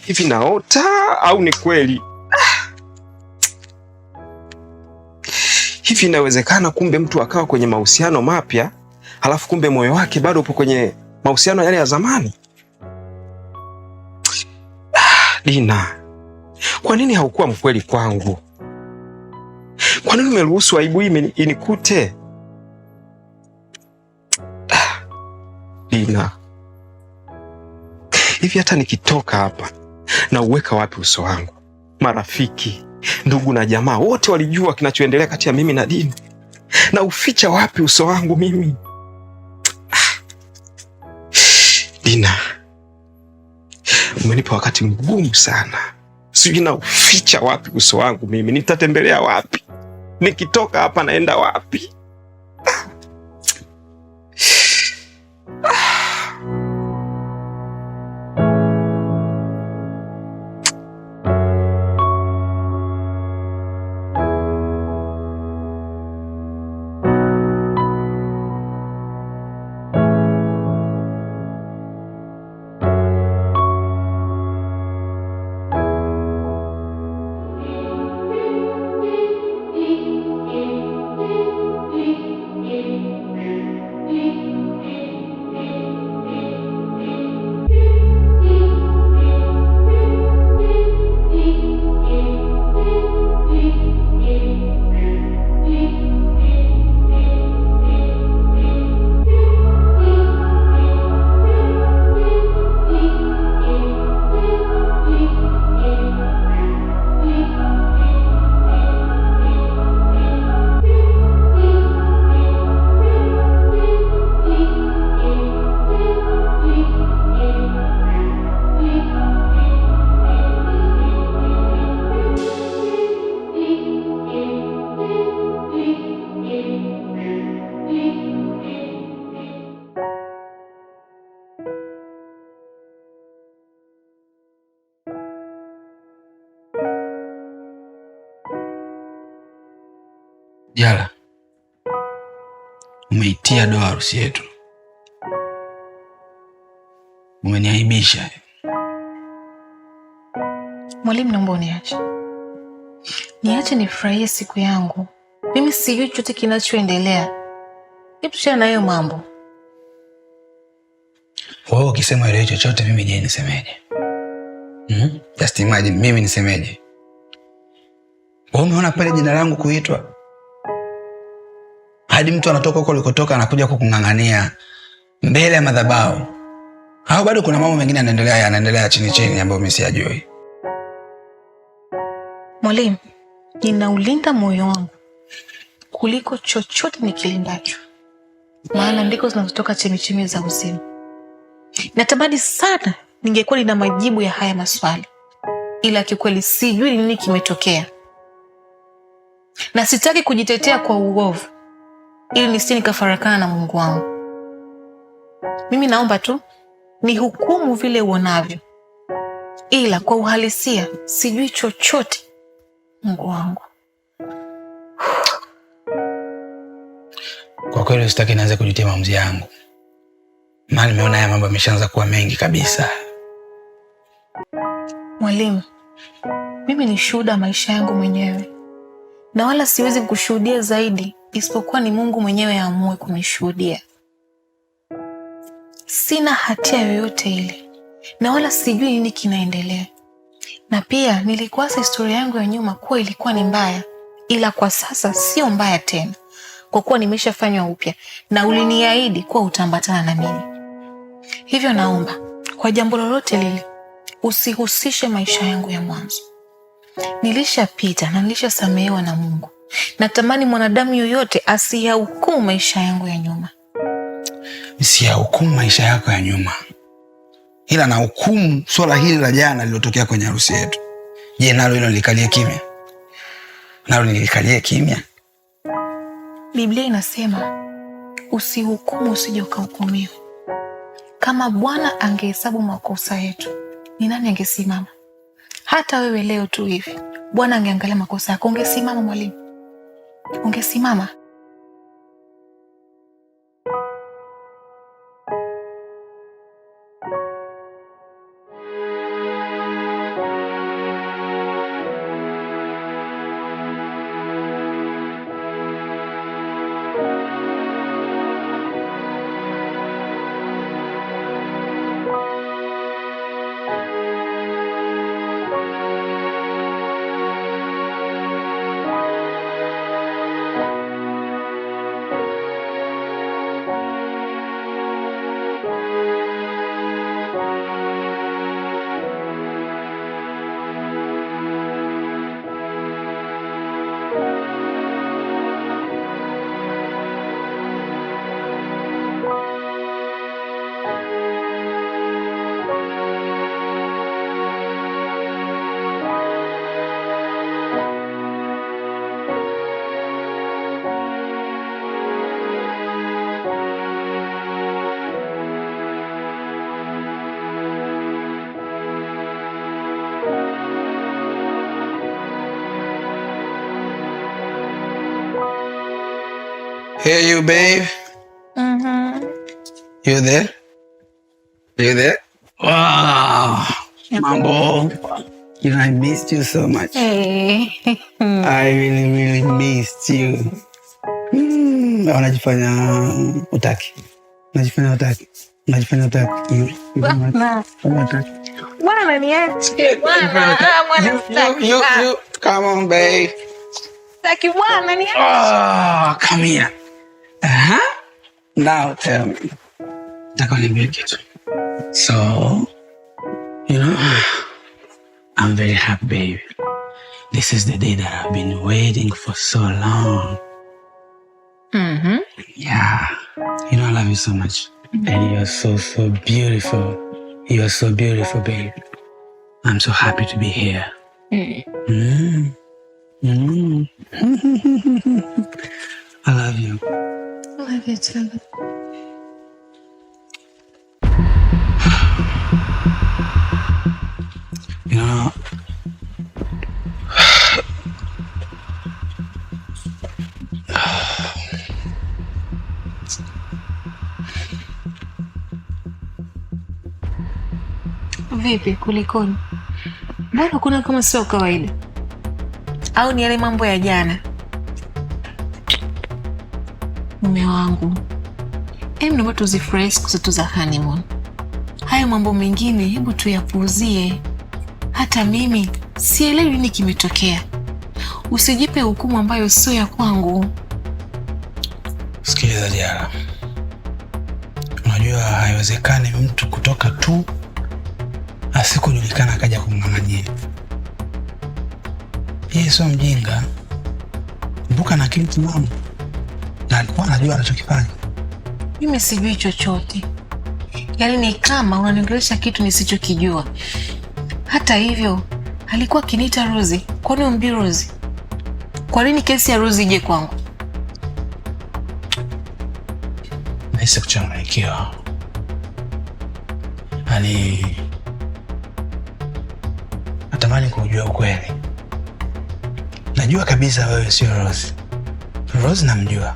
Hivi naota au ni kweli? Hivi inawezekana kumbe mtu akawa kwenye mahusiano mapya halafu kumbe moyo wake bado upo kwenye mahusiano yale ya zamani? Dina, kwa nini haukuwa mkweli kwangu? Kwa nini umeruhusu aibu hii inikute? Dina, hivi hata nikitoka hapa na uweka wapi uso wangu? Marafiki, ndugu na jamaa wote walijua kinachoendelea kati ya mimi na Dina. Na uficha wapi uso wangu mimi? Dina, umenipa wakati mgumu sana. Sijui na uficha wapi uso wangu mimi. Nitatembelea wapi? Nikitoka hapa naenda wapi? Jala, umeitia doa harusi yetu. Umeniaibisha. Mwalimu, naomba uniache. Niache nifurahie siku yangu. Mimi sijui chochote kinachoendelea. Hebu tuachane na hayo mambo. Wewe ukisema ile chochote mimi je nisemeje? Just imagine mimi nisemeje? Wewe umeona pale jina langu kuitwa? Hadi mtu anatoka huko alikotoka anakuja kukungangania mbele ya madhabahu. Au bado kuna mambo mengine yanaendelea chini chini ambayo mimi siyajui. Mwalimu, ninaulinda moyo wangu kuliko chochote nikilindacho. Maana ndiko zinazotoka chemichemi za uzima. Natamani sana ningekuwa nina majibu ya haya maswali. Ila kikweli sijui nini kimetokea. Na sitaki kujitetea kwa uovu ili nisije nikafarakana na Mungu wangu. Mimi naomba tu ni hukumu vile uonavyo. Ila kwa uhalisia sijui chochote, Mungu wangu. Kwa kweli sitaki nianze kujutia maamuzi yangu. Maana nimeona haya mambo yameshaanza kuwa mengi kabisa. Mwalimu, mimi ni shuhuda maisha yangu mwenyewe. Na wala siwezi kushuhudia zaidi isipokuwa ni Mungu mwenyewe aamue kunishuhudia. Sina hatia yoyote ile. Na wala sijui nini kinaendelea. Na pia nilikuasa historia yangu ya nyuma kuwa ilikuwa ni mbaya. Ila kwa sasa sio mbaya tena. Kwa kuwa nimeshafanywa upya na uliniahidi kuwa utaambatana na mimi. Hivyo naomba kwa jambo lolote lile usihusishe maisha yangu ya mwanzo. Nilishapita na nilishasamehewa na Mungu. Natamani mwanadamu yoyote asiyahukumu maisha yangu ya nyuma. Siyahukumu maisha yako ya nyuma. Ila na hukumu swala hili la jana lilotokea kwenye harusi yetu. Je, nalo hilo nilikalie kimya? Nalo nilikalie kimya? Biblia inasema usihukumu usije ukahukumiwa. Kama Bwana angehesabu makosa yetu, ni nani angesimama? Hata wewe leo tu hivi, Bwana angeangalia makosa yako, ungesimama mwalimu? Ungesimama? Hey, you, babe. You there? You there? Wow. Mambo. You know, I missed you so much. Hey. I really missed you. Unajifanya utaki. Unajifanya utaki. Unajifanya utaki. Bwana niache. You. Come on, babe. Taki bwana niache. Oh, come here. Now tell me. Nataka niambie kitu. So, you know, I'm very happy, baby. This is the day that I've been waiting for so long. Yeah. You know, I love you so much. And you're so beautiful. You're so beautiful, babe. I'm so happy to be here. I love you. I love you too. You know, Vipi, kulikoni? Mbona kuna kama sio kawaida? Au ni yale mambo ya jana? Mume wangu, naomba tuzifurahi siku zetu za honeymoon. Hayo mambo mengine hebu tuyapuuzie. Hata mimi sielewi nini kimetokea. Usijipe hukumu ambayo sio ya kwangu. Sikiliza Diara. Unajua haiwezekani mtu kutoka tu asikujulikana akaja kumng'ang'ania. Yeye sio mjinga. Mbuka na akili timamu. Na alikuwa anajua anachokifanya. Mimi sijui chochote. Yaani ni kama unaniongelesha kitu nisichokijua. Hata hivyo, alikuwa akiniita Rozi. Kwani umbi Rozi? Kwa nini kesi ya Rozi ije kwangu? Nahisi kuchanganyikiwa. Yaani natamani kujua ukweli. Najua kabisa wewe sio Rozi. Rozi namjua.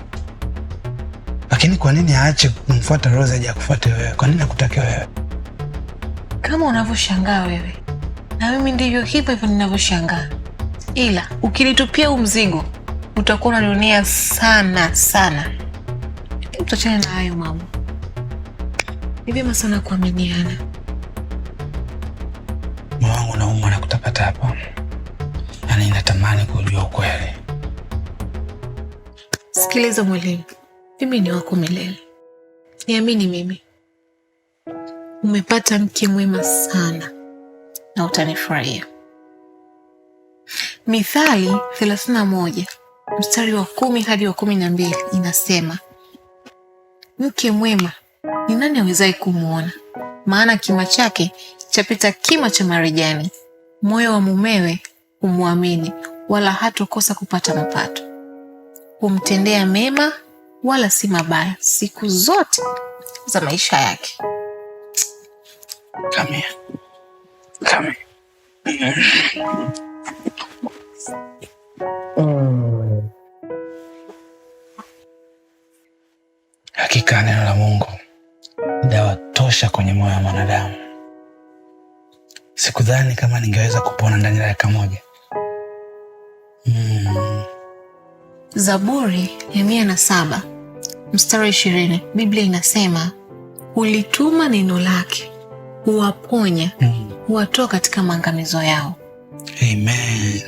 Lakini kwa nini aache kumfuata Rozi aje akufuate wewe? Kwa nini akutake wewe? Kama unavyoshangaa wewe, na mimi ndivyo hivyo ninavyoshangaa. Ila ukinitupia huu mzigo, utakuwa unanionea sana. Tutachana na hayo mambo. Ni vyema sana kuaminiana. Moyo wangu unauma na kutapatapa. Yaani natamani kujua ukweli. Sikiliza mwalimu, mimi ni wako milele. Niamini mimi. Umepata mke mwema sana na utanifurahia. Mithali 31 mstari wa 10 hadi wa 12 inasema, mke mwema ni nani awezaye kumuona? Maana kima chake chapita kima cha marijani. Moyo wa mumewe humwamini, wala hatokosa kupata mapato. Humtendea mema wala si mabaya siku zote za maisha yake. Come here. Hakika neno la Mungu dawa tosha kwenye moyo wa mwanadamu. Sikudhani kama ningeweza kupona ndani ya dakika moja. Zaburi ya 107 mstari 20 Biblia inasema, hulituma neno lake, huwaponya, huwatoa katika maangamizo yao. Amen.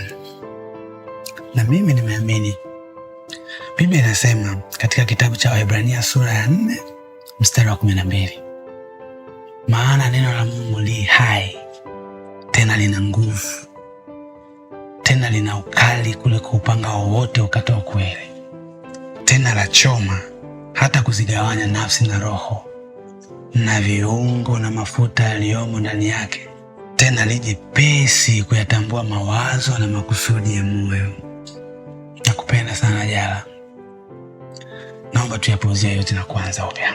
Na mimi nimeamini. Biblia inasema katika kitabu cha Waebrania sura ya 4 mstari wa 12, maana neno la Mungu li hai, tena lina nguvu, tena lina ukali kuliko upanga wowote ukatao kweli, tena la choma hata kuzigawanya nafsi na roho na viungo na mafuta yaliyomo ndani yake, tena lijepesi kuyatambua mawazo na makusudi ya moyo. Nakupenda sana Jala. Naomba tuyapuuzie yote na kuanza upya.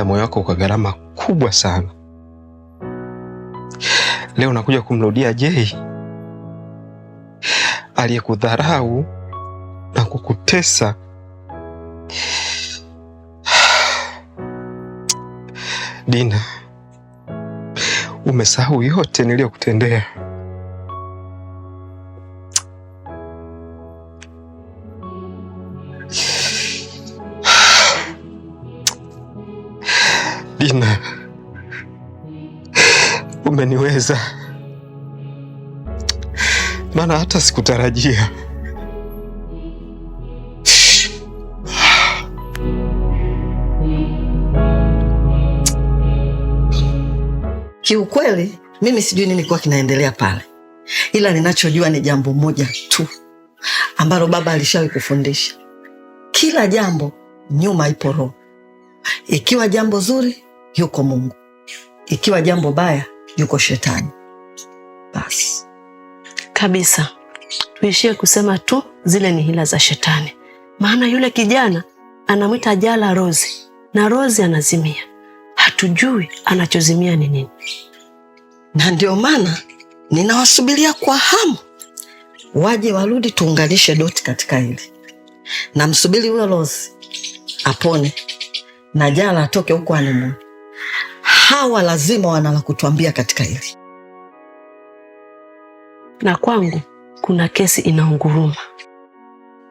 umeulinda moyo wako kwa gharama kubwa sana. Leo unakuja kumrudia Jay aliyekudharau na kukutesa. Dina, umesahau yote niliyokutendea. Dina, umeniweza, maana hata sikutarajia. Kiukweli mimi sijui nini kwa kinaendelea pale, ila ninachojua ni jambo moja tu ambalo baba alishawahi kufundisha: kila jambo nyuma ipo roho. Ikiwa jambo zuri, yuko Mungu; ikiwa jambo baya, yuko shetani. Basi kabisa, tuishie kusema tu zile ni hila za shetani, maana yule kijana anamwita Jala Rozi na Rozi anazimia. Hatujui anachozimia ni nini, na ndio maana ninawasubiria kwa hamu waje warudi, tuunganishe doti katika hili. Na msubiri huyo Rozi apone na Jala atoke huko animu. Hawa lazima wana la kutuambia katika hili. Na kwangu kuna kesi inaunguruma,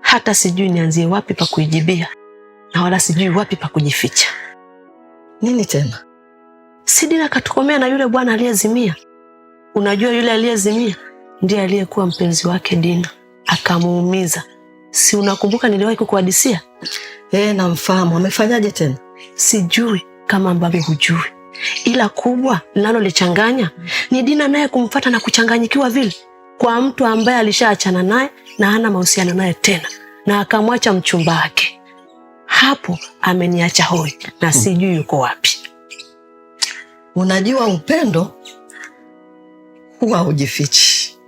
hata sijui nianzie wapi pa kuijibia, na wala sijui wapi pa kujificha. Nini tena? Si Dina katukomea na yule bwana aliyezimia. Unajua yule aliyezimia ndiye aliyekuwa mpenzi wake Dina, akamuumiza. Si unakumbuka niliwahi kukuhadisia? Namfahamu. Amefanyaje tena? Sijui kama ambavyo hujui, ila kubwa linalolichanganya ni Dina naye kumfuata na kuchanganyikiwa vile kwa mtu ambaye alishaachana naye na hana mahusiano naye tena, na akamwacha mchumba wake. Hapo ameniacha hoi na sijui yuko wapi. Unajua upendo huwa hujifichi,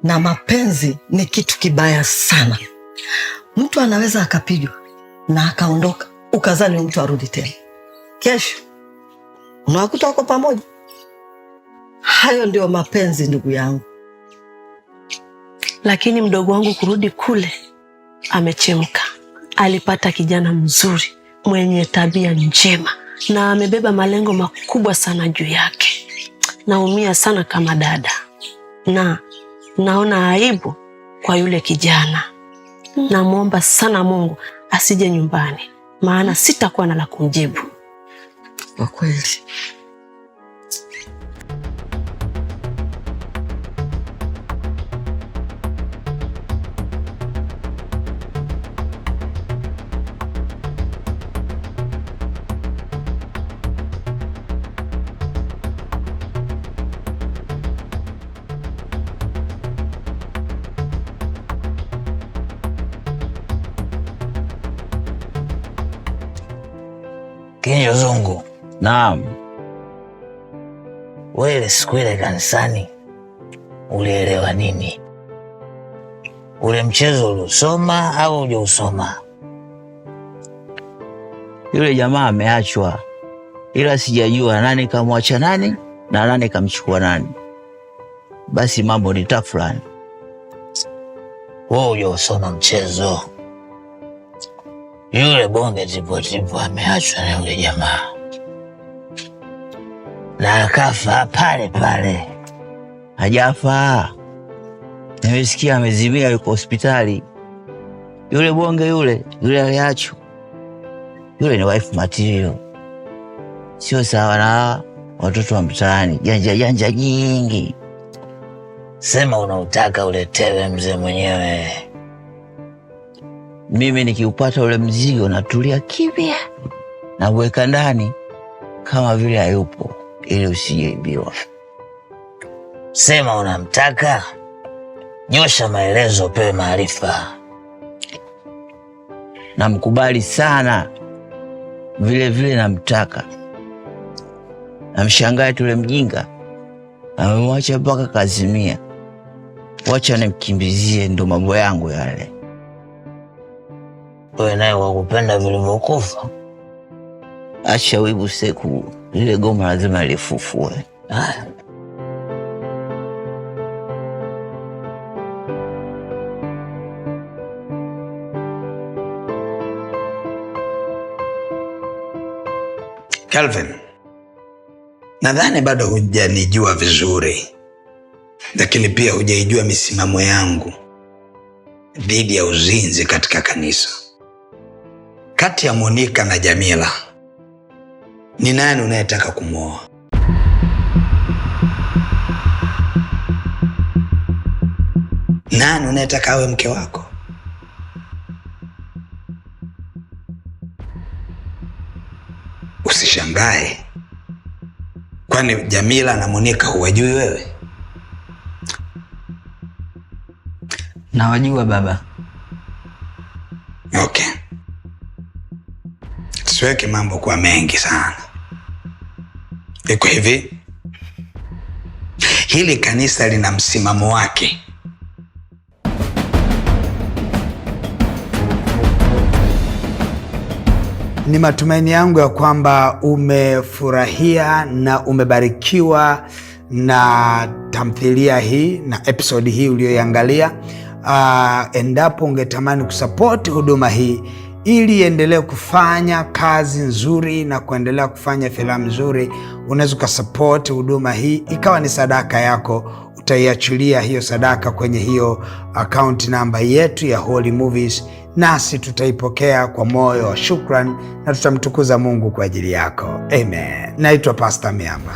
na mapenzi ni kitu kibaya sana. Mtu anaweza akapigwa na akaondoka, ukazani mtu arudi tena, kesho unawakuta wako pamoja. Hayo ndio mapenzi, ndugu yangu. Lakini mdogo wangu kurudi kule amechemka. Alipata kijana mzuri mwenye tabia njema na amebeba malengo makubwa sana juu yake. Naumia sana kama dada, na naona aibu kwa yule kijana. Namuomba sana Mungu asije nyumbani, maana sitakuwa na la kumjibu. Kwa kweli. Kinyo Zungu. Naam. Wewe siku ile kanisani ulielewa nini? Ule mchezo uliosoma au hujausoma? Yule jamaa ameachwa, ila sijajua nani kamwacha nani na nani kamchukua nani. Basi mambo ni tafulani. Wewe hujausoma mchezo. Yule bonge tipo ameachwa na yule jamaa, na akafa pale pale. Hajafa, nimesikia amezimia, yuko hospitali. Yule bonge yule aliachwa, yule ni wife material. Sio sawa na watoto wa mtaani, janja nyingi. Sema unautaka uletewe mzee mwenyewe. Mimi nikiupata ule mzigo natulia kimya na uweka ndani kama vile hayupo, ili usijeibiwa. Sema unamtaka, nyosha maelezo, pewe maarifa. Namkubali sana, vile vile namtaka. Namshangaa tule mjinga amemwacha mpaka kazimia. Wacha nimkimbizie, ndo mambo yangu yale. Wewe naye wakupenda vilivyokufa. Acha wivu Seku, lile goma lazima lifufue. Calvin, nadhani bado hujanijua vizuri, lakini pia hujaijua misimamo yangu dhidi ya uzinzi katika kanisa. Kati ya Monica na Jamila, ni nani unayetaka kumwoa? Nani unayetaka awe mke wako? Usishangae, kwani Jamila na Monica huwajui wewe? Nawajua baba. Okay. Siweke mambo kwa mengi sana. Iko hivi, hili kanisa lina msimamo wake. Ni matumaini yangu ya kwamba umefurahia na umebarikiwa na tamthilia hii na episode hii uliyoiangalia. Endapo ungetamani kusapoti huduma hii ili iendelee kufanya kazi nzuri na kuendelea kufanya filamu nzuri, unaweza ukasapoti huduma hii ikawa ni sadaka yako. Utaiachilia hiyo sadaka kwenye hiyo account namba yetu ya Holy Movies, nasi tutaipokea kwa moyo wa shukrani na tutamtukuza Mungu kwa ajili yako. Amen. Naitwa Pastor Miamba.